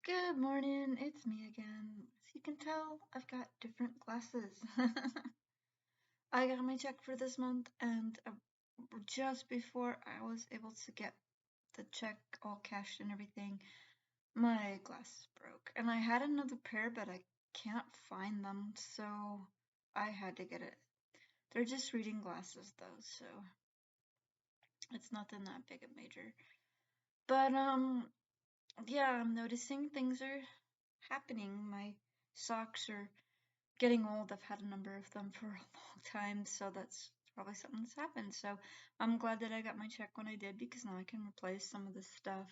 Good morning, it's me again. As you can tell, I've got different glasses. I got my check for this month, and just before I was able to get the check all cashed and everything, my glasses broke. And I had another pair, but I can't find them, so I had to get it. They're just reading glasses, though, so it's nothing that big a major. But, yeah, I'm noticing things are happening. My socks are getting old. I've had a number of them for a long time, so that's probably something that's happened. So I'm glad that I got my check when I did because now I can replace some of the stuff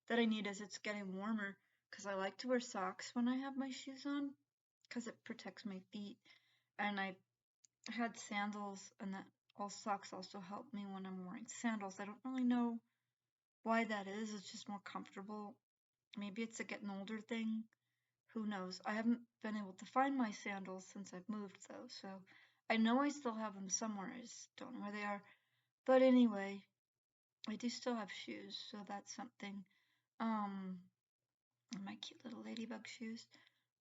that I need as it's getting warmer. Because I like to wear socks when I have my shoes on because it protects my feet. And I had sandals, and that all socks also help me when I'm wearing sandals. I don't really know why that is. It's just more comfortable. Maybe it's a getting older thing. Who knows? I haven't been able to find my sandals since I've moved, though, so I know I still have them somewhere. I just don't know where they are. But anyway, I do still have shoes, so that's something. Um, my cute little ladybug shoes.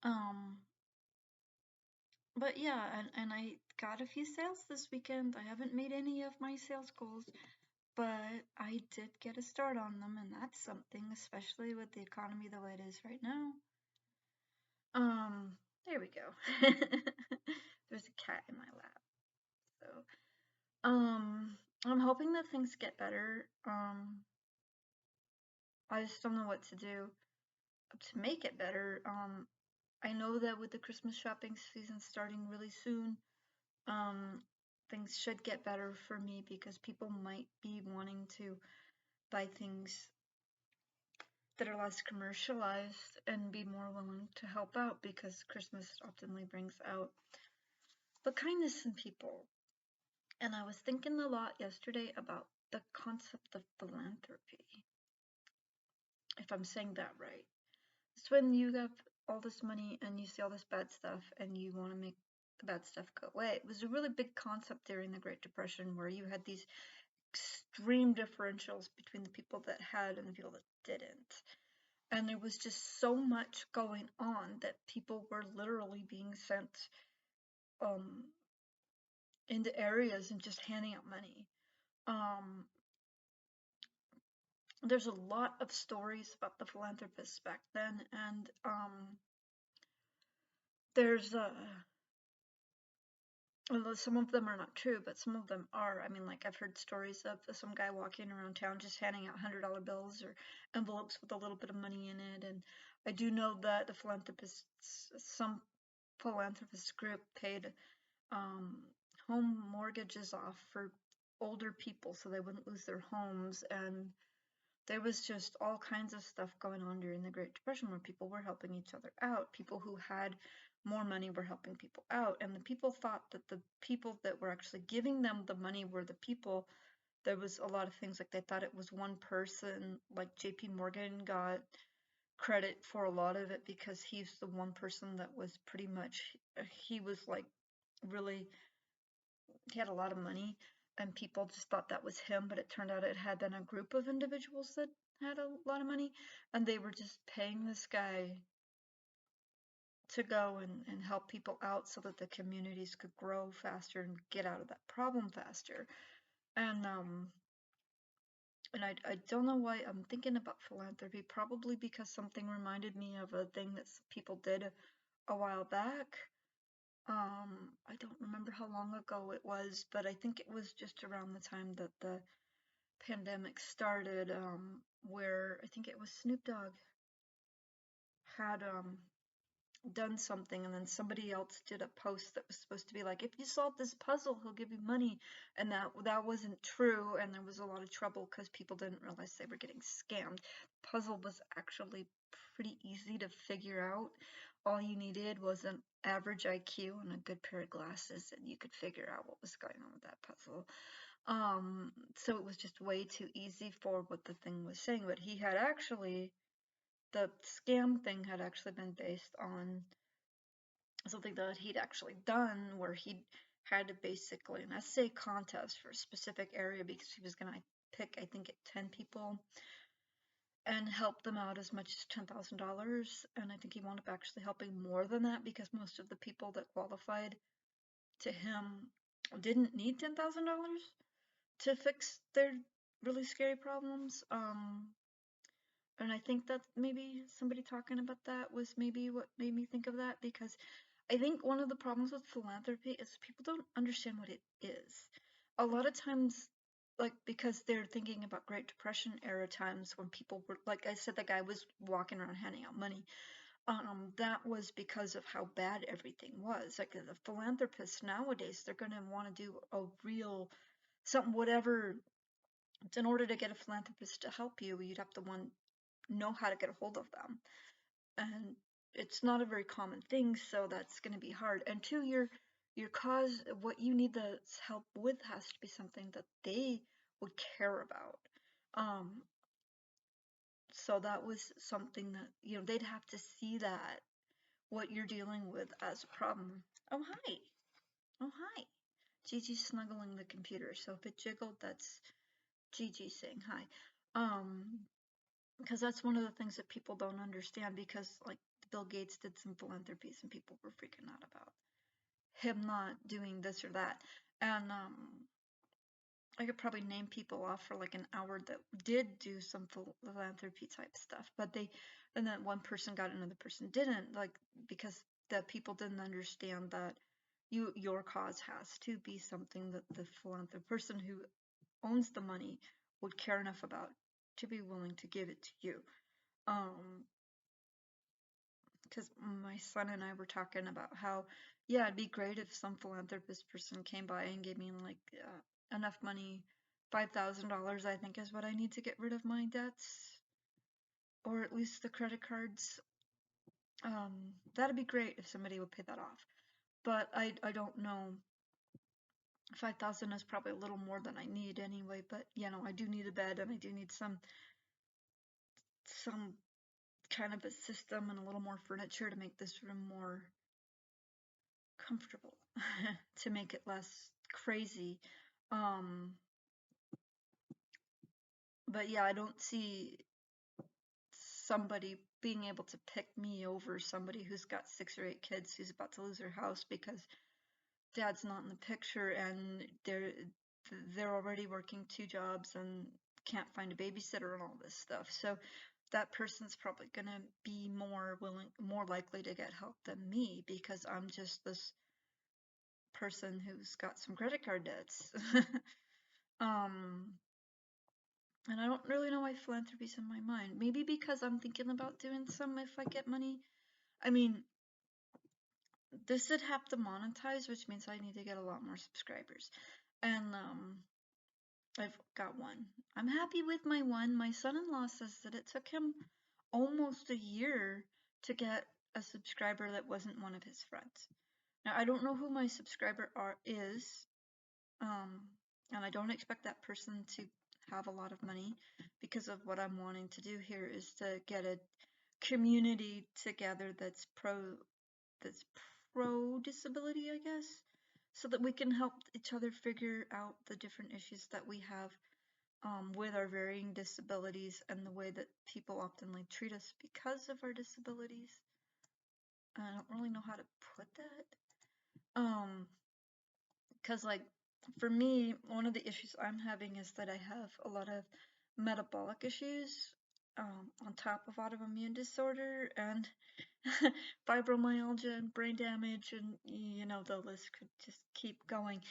Um, but yeah, and I got a few sales this weekend. I haven't made any of my sales goals, but I did get a start on them, and that's something, especially with the economy the way it is right now. There we go. There's a cat in my lap. So, I'm hoping that things get better. I just don't know what to do to make it better. I know that with the Christmas shopping season starting really soon, um, things should get better for me because people might be wanting to buy things that are less commercialized and be more willing to help out because Christmas oftenly brings out the kindness in people. And I was thinking a lot yesterday about the concept of philanthropy, if I'm saying that right. It's when you have all this money and you see all this bad stuff and you want to make the bad stuff go away. It was a really big concept during the Great Depression where you had these extreme differentials between the people that had and the people that didn't. And there was just so much going on that people were literally being sent um, into areas and just handing out money. Um, there's a lot of stories about the philanthropists back then, and there's although some of them are not true, but some of them are. I mean, like I've heard stories of some guy walking around town just handing out $100 bills or envelopes with a little bit of money in it. And I do know that the philanthropists, some philanthropist group paid um, home mortgages off for older people so they wouldn't lose their homes. And there was just all kinds of stuff going on during the Great Depression where people were helping each other out. People who had more money were helping people out. And the people thought that the people that were actually giving them the money were the people. There was a lot of things like they thought it was one person, like JP Morgan got credit for a lot of it because he's the one person that was pretty much, he was like really, he had a lot of money and people just thought that was him, but it turned out it had been a group of individuals that had a lot of money and they were just paying this guy to go and help people out so that the communities could grow faster and get out of that problem faster. And I don't know why I'm thinking about philanthropy, probably because something reminded me of a thing that people did a while back. I don't remember how long ago it was, but I think it was just around the time that the pandemic started, where I think it was Snoop Dogg had done something, and then somebody else did a post that was supposed to be like, if you solve this puzzle, he'll give you money, and that wasn't true, and there was a lot of trouble because people didn't realize they were getting scammed. The puzzle was actually pretty easy to figure out. All you needed was an average IQ and a good pair of glasses, and you could figure out what was going on with that puzzle. So it was just way too easy for what the thing was saying, but he had actually, the scam thing had actually been based on something that he'd actually done where he had basically an essay contest for a specific area because he was going to pick, I think, 10 people and help them out as much as $10,000. And I think he wound up actually helping more than that because most of the people that qualified to him didn't need $10,000 to fix their really scary problems. And I think that maybe somebody talking about that was maybe what made me think of that, because I think one of the problems with philanthropy is people don't understand what it is. A lot of times, like, because they're thinking about Great Depression era times when people were, like I said, the guy was walking around handing out money. That was because of how bad everything was. Like the philanthropists nowadays, they're going to want to do a real something, whatever. In order to get a philanthropist to help you, you'd have to one know how to get a hold of them, and it's not a very common thing, so that's going to be hard. And two, your cause, what you need the help with, has to be something that they would care about. Um, so that was something that, they'd have to see that what you're dealing with as a problem. Oh hi, oh hi. Gigi's snuggling the computer, so if it jiggled, that's Gigi saying hi. Because that's one of the things that people don't understand, because like Bill Gates did some philanthropies and people were freaking out about him not doing this or that. And I could probably name people off for like an hour that did do some philanthropy type stuff, but and then one person got it, another person didn't, like, because the people didn't understand that your cause has to be something that the philanthropist person who owns the money would care enough about to be willing to give it to you. Because my son and I were talking about how, yeah, it'd be great if some philanthropist person came by and gave me like enough money, $5,000, I think is what I need to get rid of my debts, or at least the credit cards. That'd be great if somebody would pay that off. But I don't know. 5,000 is probably a little more than I need anyway. But I do need a bed, and I do need some kind of a system and a little more furniture to make this room more comfortable, to make it less crazy. Um, but yeah, I don't see somebody being able to pick me over somebody who's got 6 or 8 kids who's about to lose their house because dad's not in the picture, and they're already working 2 jobs and can't find a babysitter and all this stuff. So that person's probably going to be more likely to get help than me, because I'm just this person who's got some credit card debts. um, and I don't really know why philanthropy's in my mind. Maybe because I'm thinking about doing some if I get money. I mean, this did have to monetize, which means I need to get a lot more subscribers. And I've got one. I'm happy with my one. My son-in-law says that it took him almost a year to get a subscriber that wasn't one of his friends. Now, I don't know who my subscriber is, and I don't expect that person to have a lot of money, because of what I'm wanting to do here is to get a community together that's pro disability, I guess, so that we can help each other figure out the different issues that we have with our varying disabilities, and the way that people often treat us because of our disabilities. I don't really know how to put that. Because like, for me, one of the issues I'm having is that I have a lot of metabolic issues, on top of autoimmune disorder and fibromyalgia and brain damage, and the list could just keep going.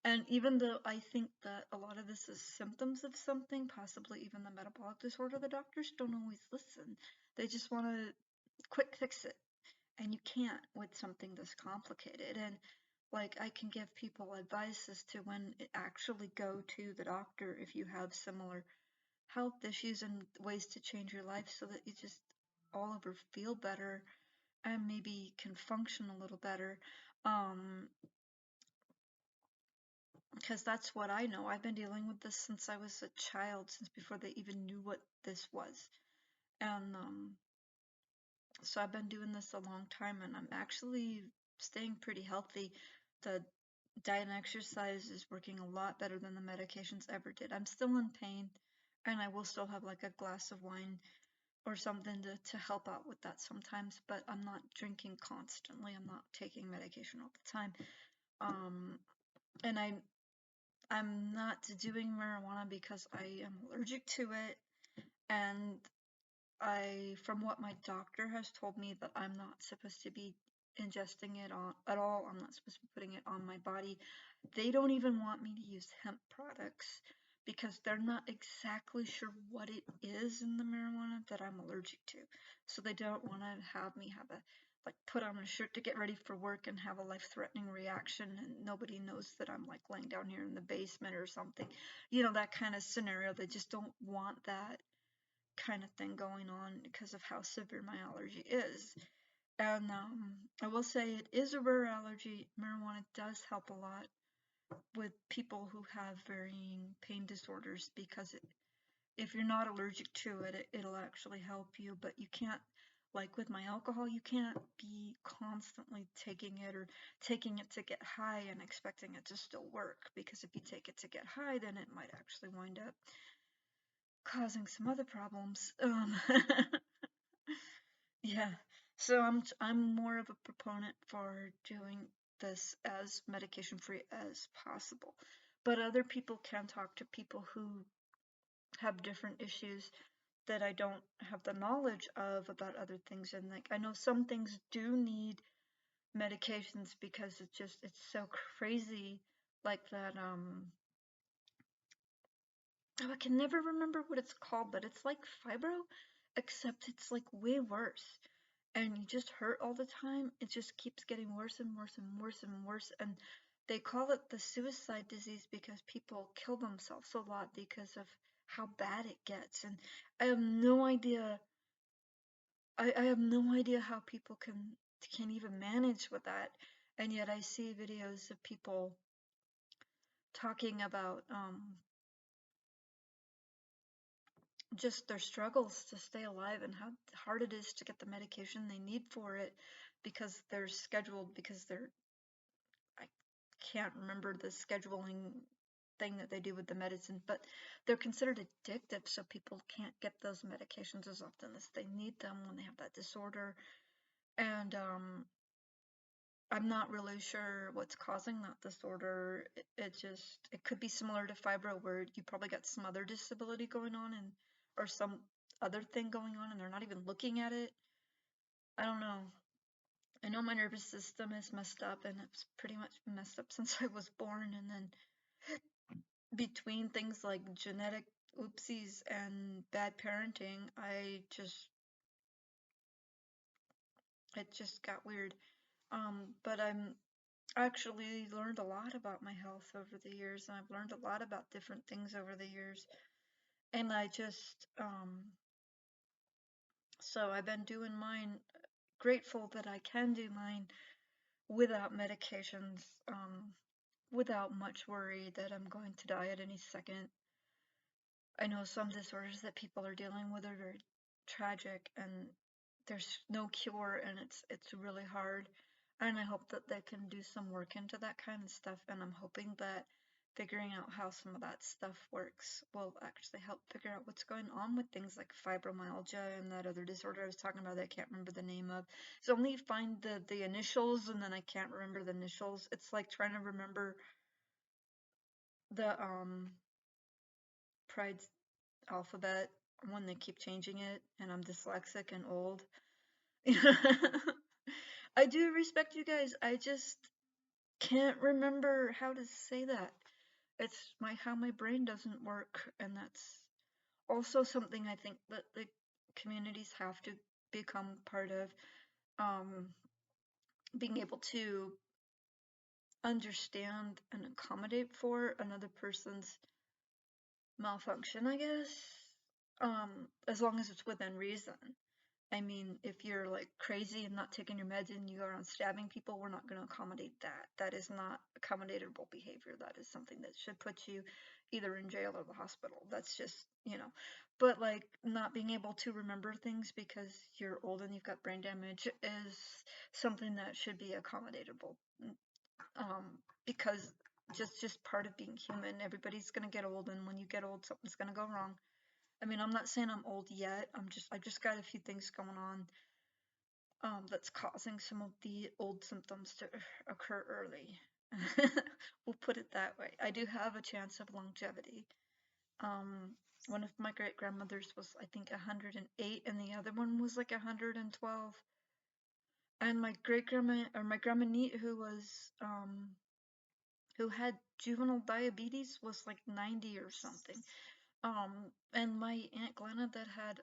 And even though I think that a lot of this is symptoms of something, possibly even the metabolic disorder, the doctors don't always listen. They just want to quick fix it, and you can't with something this complicated. And like, I can give people advice as to when actually go to the doctor if you have similar health issues, and ways to change your life so that you just all over feel better and maybe can function a little better. Um, because that's what I know. I've been dealing with this since I was a child, since before they even knew what this was. And so I've been doing this a long time, and I'm actually staying pretty healthy. The diet and exercise is working a lot better than the medications ever did. I'm still in pain, and I will still have like a glass of wine or something to help out with that sometimes, but I'm not drinking constantly. I'm not taking medication all the time. Um, and I'm not doing marijuana because I am allergic to it, and from what my doctor has told me, that I'm not supposed to be ingesting it on at all. I'm not supposed to be putting it on my body. They don't even want me to use hemp products because they're not exactly sure what it is in the marijuana that I'm allergic to. So they don't want to have me have a like put on a shirt to get ready for work and have a life-threatening reaction, and nobody knows that I'm like laying down here in the basement or something. You know, that kind of scenario. They just don't want that kind of thing going on because of how severe my allergy is. And I will say it is a rare allergy. Marijuana does help a lot with people who have varying pain disorders because if you're not allergic to it, it'll actually help you. But you can't, like with my alcohol, you can't be constantly taking it or taking it to get high and expecting it to still work, because if you take it to get high, then it might actually wind up causing some other problems. Yeah. So I'm more of a proponent for doing this as medication free as possible. But other people can talk to people who have different issues that I don't have the knowledge of about other things. And like I know some things do need medications because it's so crazy, like that oh, I can never remember what it's called, but it's like fibro, except it's like way worse. And you just hurt all the time. It just keeps getting worse and worse and worse and worse. And they call it the suicide disease because people kill themselves a lot because of how bad it gets. And I have no idea. I have no idea how people can even manage with that. And yet I see videos of people talking about just their struggles to stay alive and how hard it is to get the medication they need for it because they're scheduled, because I can't remember the scheduling thing that they do with the medicine, but they're considered addictive, so people can't get those medications as often as they need them when they have that disorder. And I'm not really sure what's causing that disorder. It could be similar to fibro, where you probably got some other disability going on, and or some other thing going on, and they're not even looking at it. I don't know. I know my nervous system is messed up, and it's pretty much been messed up since I was born. And then between things like genetic oopsies and bad parenting, it just got weird. But I'm actually learned a lot about my health over the years, and I've learned a lot about different things over the years. And so I've been doing mine, grateful that I can do mine without medications, without much worry that I'm going to die at any second. I know some disorders that people are dealing with are very tragic, and there's no cure, and it's really hard. And I hope that they can do some work into that kind of stuff, and I'm hoping that figuring out how some of that stuff works will actually help figure out what's going on with things like fibromyalgia and that other disorder I was talking about that I can't remember the name of. It's only find the initials, and then I can't remember the initials. It's like trying to remember the Pride's alphabet when they keep changing it, and I'm dyslexic and old. I do respect you guys. I just can't remember how to say that. It's how my brain doesn't work, and that's also something I think that the communities have to become part of, um, being able to understand and accommodate for another person's malfunction, I guess. As long as it's within reason. I mean, if you're like crazy and not taking your meds and you are on stabbing people, we're not going to accommodate that. That is not accommodatable behavior. That is something that should put you either in jail or the hospital. That's just. But like not being able to remember things because you're old and you've got brain damage is something that should be accommodatable. Because just part of being human. Everybody's going to get old, and when you get old, something's going to go wrong. I mean, I'm not saying I'm old yet. I've just got a few things going on that's causing some of the old symptoms to occur early. We'll put it that way. I do have a chance of longevity. Um, one of my great grandmothers was, I think, 108, and the other one was like 112. And my great grandma, or my grandma Neat, who had juvenile diabetes, was like 90 or something. And my Aunt Glenna that had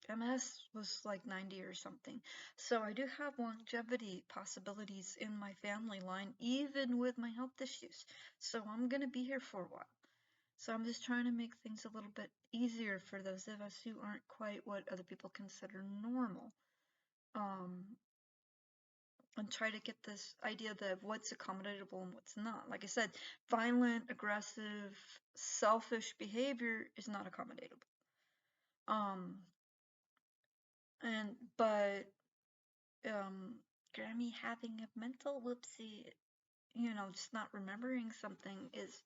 MS was like 90 or something. So I do have longevity possibilities in my family line, even with my health issues. So I'm gonna be here for a while. So I'm just trying to make things a little bit easier for those of us who aren't quite what other people consider normal. Um, and try to get this idea of what's accommodatable and what's not. Like I said, violent, aggressive, selfish behavior is not accommodatable. Um, but Grammy having a mental whoopsie, just not remembering something is,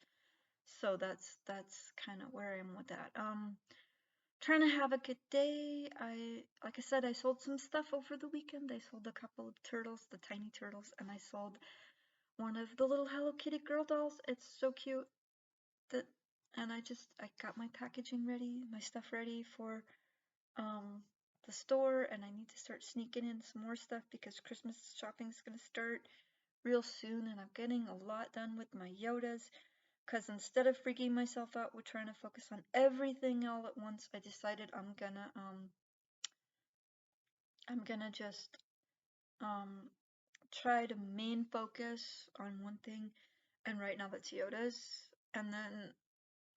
so that's kind of where I am with that. Trying to have a good day. Like I said, I sold some stuff over the weekend. I sold a couple of turtles, the tiny turtles, and I sold one of the little Hello Kitty girl dolls. It's so cute. That, and I got my packaging ready, my stuff ready for um the store, and I need to start sneaking in some more stuff because Christmas shopping is gonna start real soon, and I'm getting a lot done with my Yodas. Because instead of freaking myself out with trying to focus on everything all at once, I decided I'm gonna just um try to main focus on one thing, and right now that's Yodas. And then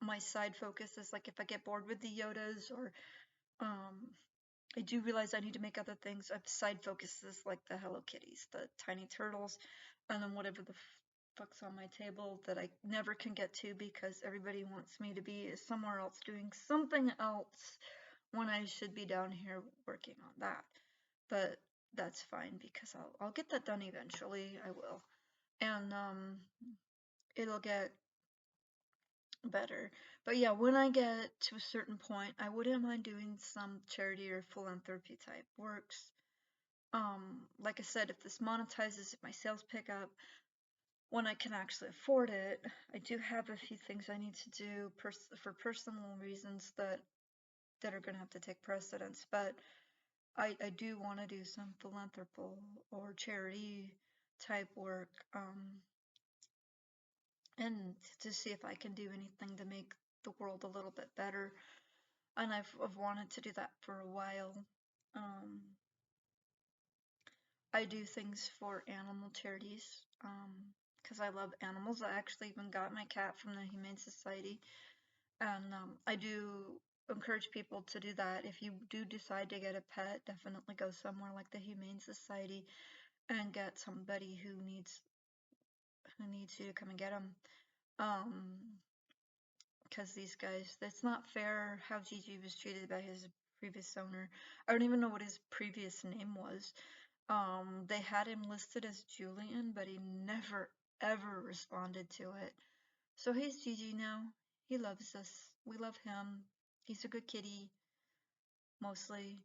my side focus is like if I get bored with the Yodas, or um I do realize I need to make other things. I have side focuses like the Hello Kitties, the tiny turtles, and then whatever the fuck's on my table that I never can get to because everybody wants me to be somewhere else doing something else when I should be down here working on that. But that's fine because I'll get that done eventually. I will. And it'll get better. But yeah, when I get to a certain point, I wouldn't mind doing some charity or philanthropy type works. Like I said, if this monetizes, if my sales pick up, when I can actually afford it, I do have a few things I need to do for personal reasons that are gonna have to take precedence. But I do want to do some philanthropy or charity type work, and to see if I can do anything to make the world a little bit better. And I've wanted to do that for a while. Um, I do things for animal charities, because I love animals. I actually even got my cat from the Humane Society, and I do encourage people to do that. If you do decide to get a pet, definitely go somewhere like the Humane Society and get somebody who needs you to come and get them. Because these guys, it's not fair how Gigi was treated by his previous owner. I don't even know what his previous name was. They had him listed as Julian, but he never ever responded to it. So he's Gigi now. He loves us. We love him. He's a good kitty, mostly.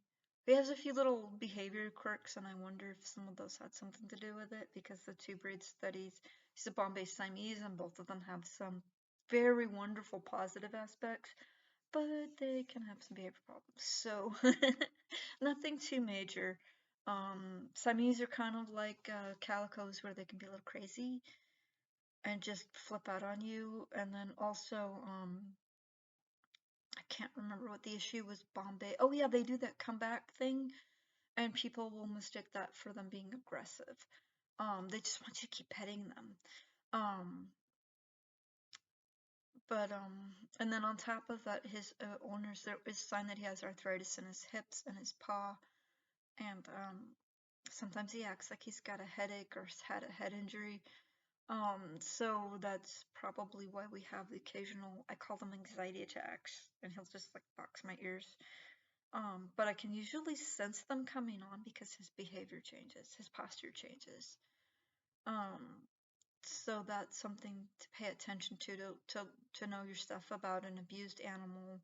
He has a few little behavior quirks, and I wonder if some of those had something to do with it, because the two breed studies, he's a Bombay Siamese, and both of them have some very wonderful positive aspects, but they can have some behavior problems. So nothing too major. Siamese are kind of like calicos, where they can be a little crazy and just flip out on you. And then also, I can't remember what the issue was. Bombay. Oh yeah, they do that comeback thing, and people will mistake that for them being aggressive. They just want you to keep petting them. Um, and then on top of that, his owners, there is a sign that he has arthritis in his hips and his paw, and sometimes he acts like he's got a headache or has had a head injury. So that's probably why we have the occasional, I call them anxiety attacks, and he'll just like box my ears. But I can usually sense them coming on because his behavior changes, his posture changes. Um, so that's something to pay attention to know your stuff about an abused animal.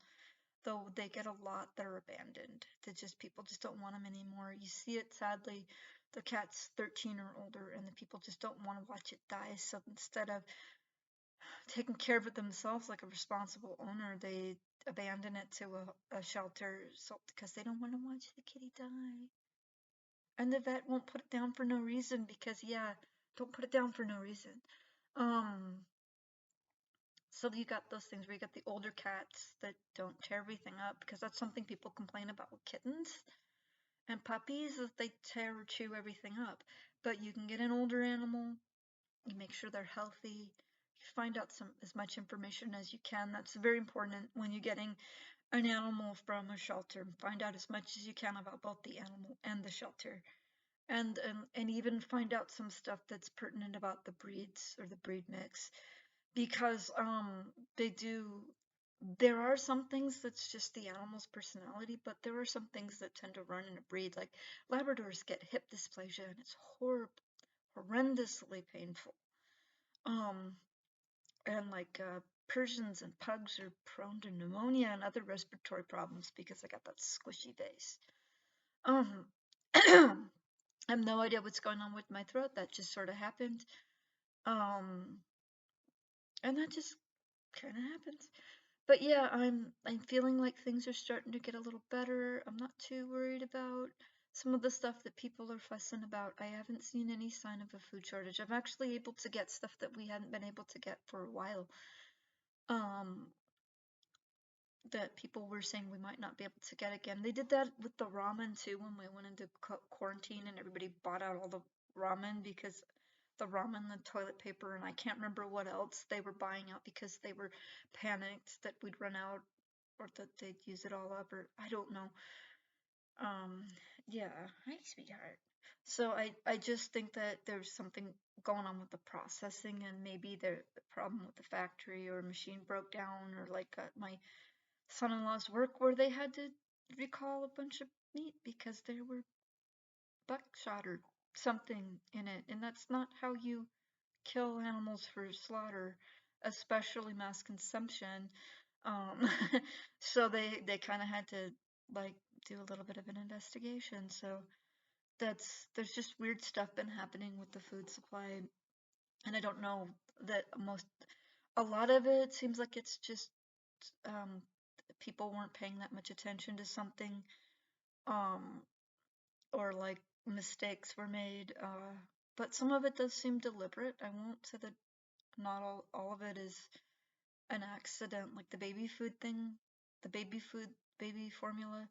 though they get a lot that are abandoned. That just people just don't want them anymore. You see it sadly. The cat's 13 or older, and the people just don't want to watch it die. So instead of taking care of it themselves like a responsible owner, they abandon it to a shelter so because they don't want to watch the kitty die. And the vet won't put it down for no reason because yeah, don't put it down for no reason. Um, so you got those things where you got the older cats that don't tear everything up because that's something people complain about with kittens and puppies is they tear or chew everything up. But you can get an older animal, you make sure they're healthy, you find out some as much information as you can. That's very important when you're getting an animal from a shelter. Find out as much as you can about both the animal and the shelter. And even find out some stuff that's pertinent about the breeds or the breed mix because they do there are some things that's just the animal's personality, but there are some things that tend to run in a breed. Like Labradors get hip dysplasia, and it's horrendously painful. Um, and like Persians and pugs are prone to pneumonia and other respiratory problems because they got that squishy face. I have no idea what's going on with my throat. That just sort of happened. Um, and that just kind of happens. But yeah, I'm feeling like things are starting to get a little better. I'm not too worried about some of the stuff that people are fussing about. I haven't seen any sign of a food shortage. I'm actually able to get stuff that we hadn't been able to get for a while. Um, that people were saying we might not be able to get again. They did that with the ramen too when we went into quarantine and everybody bought out all the ramen because the ramen, the toilet paper, and I can't remember what else they were buying out because they were panicked that we'd run out or that they'd use it all up or I don't know. Um, yeah, hi sweetheart. So I just think that there's something going on with the processing and maybe the problem with the factory or machine broke down or like my son-in-law's work where they had to recall a bunch of meat because there were buckshot or something in it, and that's not how you kill animals for slaughter, especially mass consumption. Um, so they kind of had to like do a little bit of an investigation. So there's just weird stuff been happening with the food supply, and I don't know that a lot of it seems like it's just um, people weren't paying that much attention to something, um, or like mistakes were made. But some of it does seem deliberate. I won't say that not all of it is an accident, like the baby food thing, the baby formula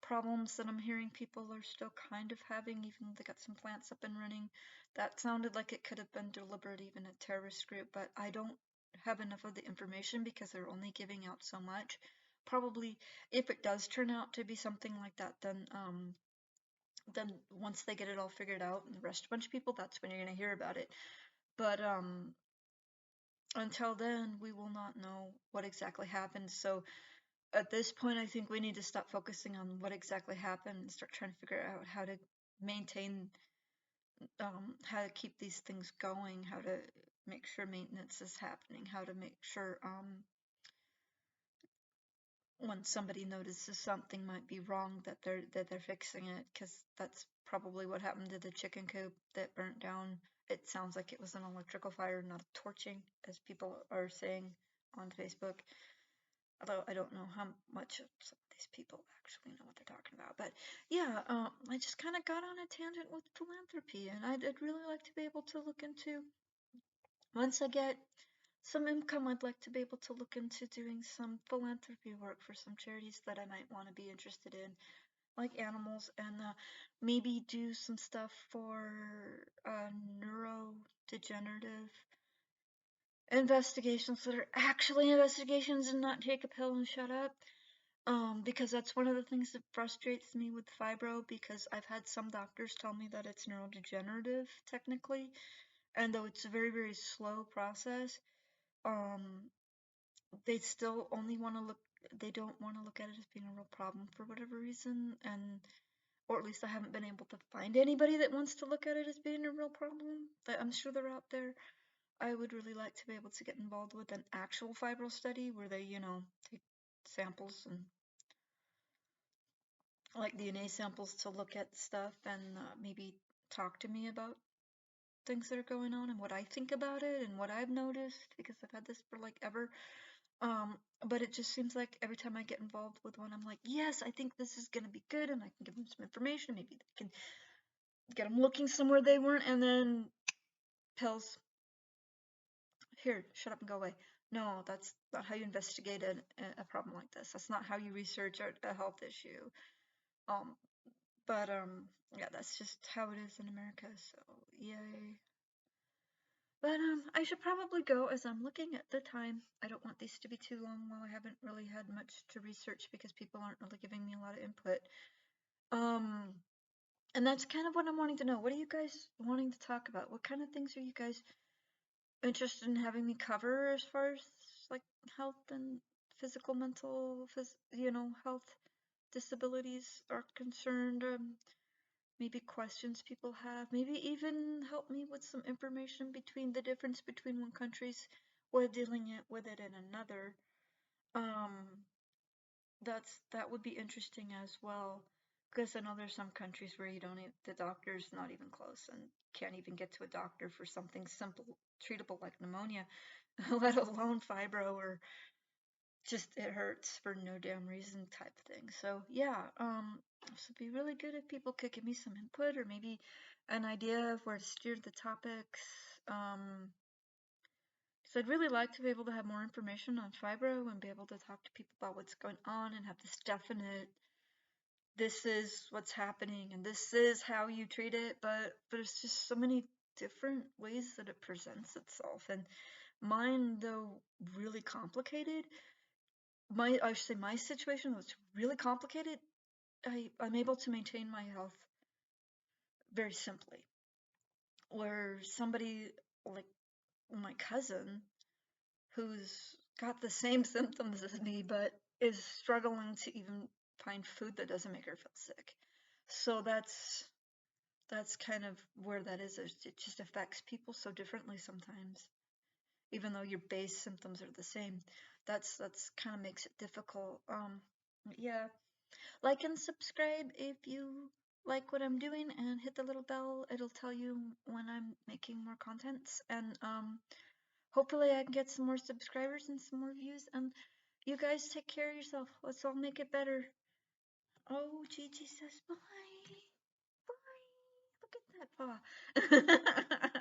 problems that I'm hearing people are still kind of having, even though they got some plants up and running. That sounded like it could have been deliberate, even a terrorist group, but I don't have enough of the information because they're only giving out so much. Probably, if it does turn out to be something like that, then once they get it all figured out and arrest a bunch of people, that's when you're gonna hear about it. But until then, we will not know what exactly happened. So at this point, I think we need to stop focusing on what exactly happened and start trying to figure out how to maintain, how to keep these things going, how to make sure maintenance is happening, how to make sure, when somebody notices something might be wrong that they're fixing it, because that's probably what happened to the chicken coop that burnt down. It sounds like it was an electrical fire, not a torching, as people are saying on Facebook. Although I don't know how much of some of these people actually know what they're talking about. But yeah, I just kind of got on a tangent with philanthropy, and I'd really like to be able to look into, once I get some income, I'd like to be able to look into doing some philanthropy work for some charities that I might want to be interested in, like animals, and maybe do some stuff for neurodegenerative investigations that are actually investigations and not take a pill and shut up. Because that's one of the things that frustrates me with fibro, because I've had some doctors tell me that it's neurodegenerative technically, and though it's a very, very slow process, um, they still only want to look, they don't want to look at it as being a real problem for whatever reason, and, or at least I haven't been able to find anybody that wants to look at it as being a real problem. But I'm sure they're out there. I would really like to be able to get involved with an actual fibro study where they, take samples and like DNA samples to look at stuff and maybe talk to me about things that are going on and what I think about it and what I've noticed because I've had this for like ever. Um, but it just seems like every time I get involved with one, I'm like, yes, I think this is gonna be good, and I can give them some information. Maybe they can get them looking somewhere they weren't, and then pills. Here, shut up and go away. No, that's not how you investigate a problem like this. That's not how you research a health issue. Um, but yeah, that's just how it is in America. So yay. But I should probably go as I'm looking at the time. I don't want these to be too long while I haven't really had much to research because people aren't really giving me a lot of input. Um, and that's kind of what I'm wanting to know. What are you guys wanting to talk about? What kind of things are you guys interested in having me cover as far as like health and physical, mental, health disabilities are concerned? Maybe questions people have, maybe even help me with some information between the difference between one country's way of dealing with it and another. Um, that would be interesting as well, because I know there's some countries where you don't even, the doctor's not even close and can't even get to a doctor for something simple, treatable like pneumonia, let alone fibro or just it hurts for no damn reason type thing. So yeah, this would be really good if people could give me some input or maybe an idea of where to steer the topics. So I'd really like to be able to have more information on fibro and be able to talk to people about what's going on and have this definite, this is what's happening and this is how you treat it. But it's just so many different ways that it presents itself, and mine though really complicated. I should say my situation was really complicated. I'm able to maintain my health very simply. Where somebody like my cousin, who's got the same symptoms as me, but is struggling to even find food that doesn't make her feel sick. So that's kind of where that is. It just affects people so differently sometimes, even though your base symptoms are the same. That's kind of makes it difficult. Yeah. Like and subscribe if you like what I'm doing, and hit the little bell. It'll tell you when I'm making more contents, and hopefully I can get some more subscribers and some more views, and you guys take care of yourself. Let's all make it better. Oh, Gigi says bye. Bye. Look at that paw.